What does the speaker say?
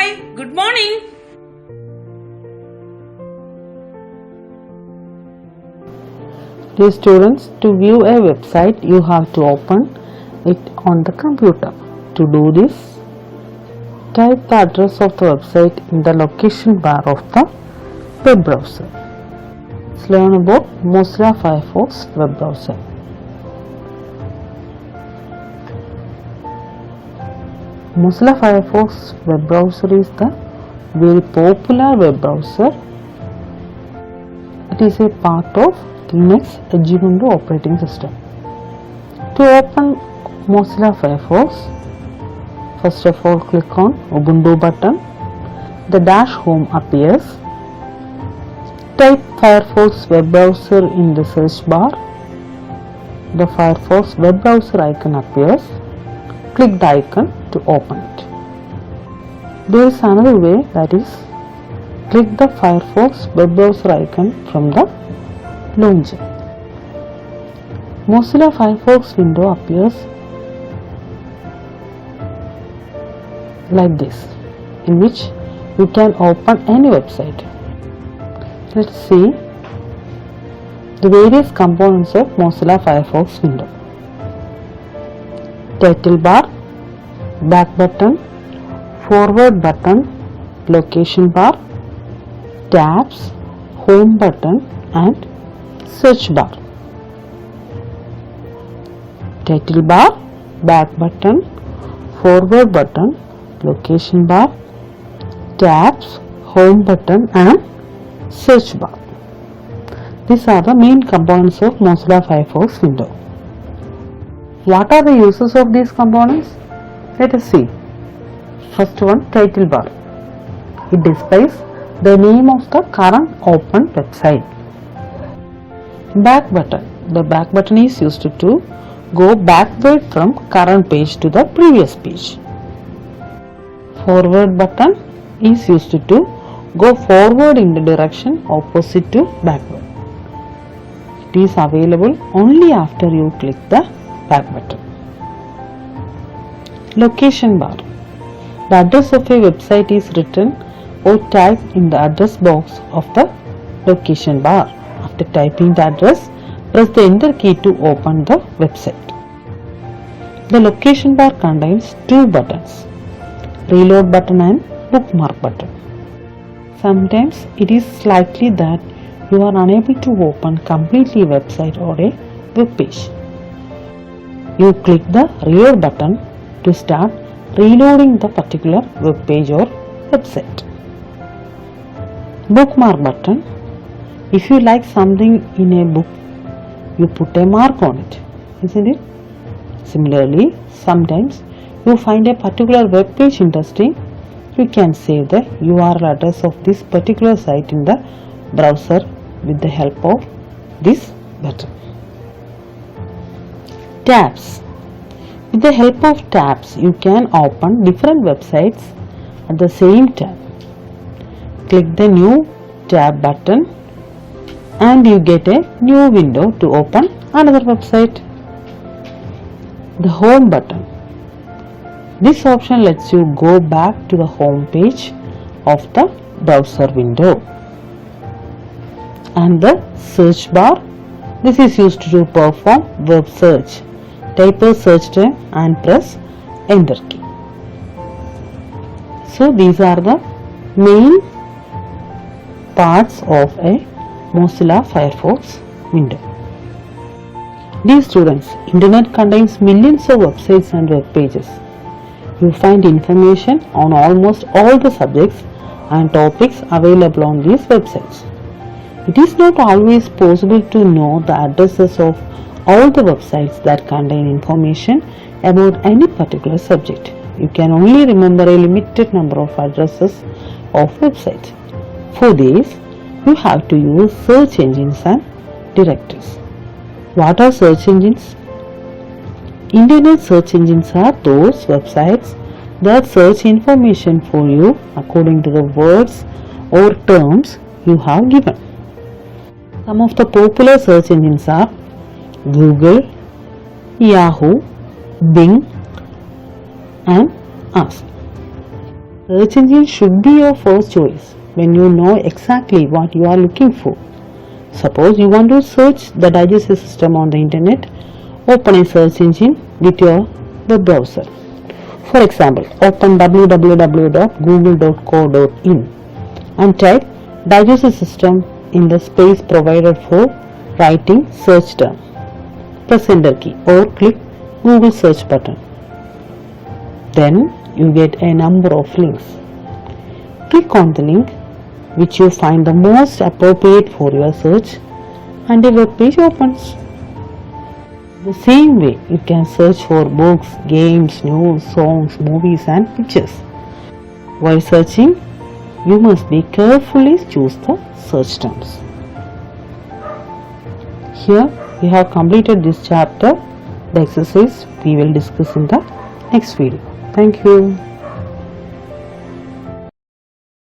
Hi, good morning. Dear students, to view a website, you have to open it on the computer. To do this, type the address of the website in the location bar of the web browser. Let's learn about Mozilla Firefox web browser. Mozilla Firefox web browser is the very popular web browser. It is a part of Linux Ubuntu operating system. To open Mozilla Firefox, first of all click on Ubuntu button. The dash home appears. Type Firefox web browser in the search bar. The Firefox web browser icon appears. Click the icon to open it. There is another way, that is, click the Firefox web browser icon from the launcher. Mozilla Firefox window appears like this, in which you can open any website. Let's see the various components of Mozilla Firefox window. Title bar, back button, forward button, location bar, tabs, home button and search bar. Title bar, back button, forward button, location bar, tabs, home button and search bar. These are the main components of Mozilla Firefox window. What are the uses of these components? Let us see. First one, title bar. It displays the name of the current open website. Back button. The back button is used to go backward from current page to the previous page. Forward button is used to go forward in the direction opposite to backward. It is available only after you click the back button. Location bar. The address of a website is written or typed in the address box of the location bar. After typing the address, press the enter key to open the website. The location bar contains two buttons, reload button and bookmark button. Sometimes it is likely that you are unable to open completely a website or a web page. You click the reload button to start reloading the particular web page or website. Bookmark button. If you like something in a book, you put a mark on it, isn't it? Similarly, sometimes you find a particular web page interesting, you can save the URL address of this particular site in the browser with the help of this button. Tabs. With the help of tabs, you can open different websites at the same time. Click the new tab button and you get a new window to open another website. The home button. This option lets you go back to the home page of the browser window. And the search bar. This is used to perform web search. Type a search term and press enter key. So these are the main parts of a Mozilla Firefox window. Dear students, Internet contains millions of websites and web pages. You find information on almost all the subjects and topics available on these websites. It is not always possible to know the addresses of all the websites that contain information about any particular subject. You can only remember a limited number of addresses of websites. For this, you have to use search engines and directories. What are search engines? Internet search engines are those websites that search information for you according to the words or terms you have given. Some of the popular search engines are Google, Yahoo, Bing and Ask. Search engine should be your first choice when you know exactly what you are looking for. Suppose you want to search the digestive system on the internet, open a search engine with your web browser. For example, open www.google.co.in and type digestive system in the space provided for writing search term. Press enter key or click Google search button. Then you get a number of links. Click on the link which you find the most appropriate for your search and a web page opens. The same way you can search for books, games, news, songs, movies and pictures. While searching, you must be carefully choose the search terms. Here we have completed this chapter. The exercise we will discuss in the next video. Thank you.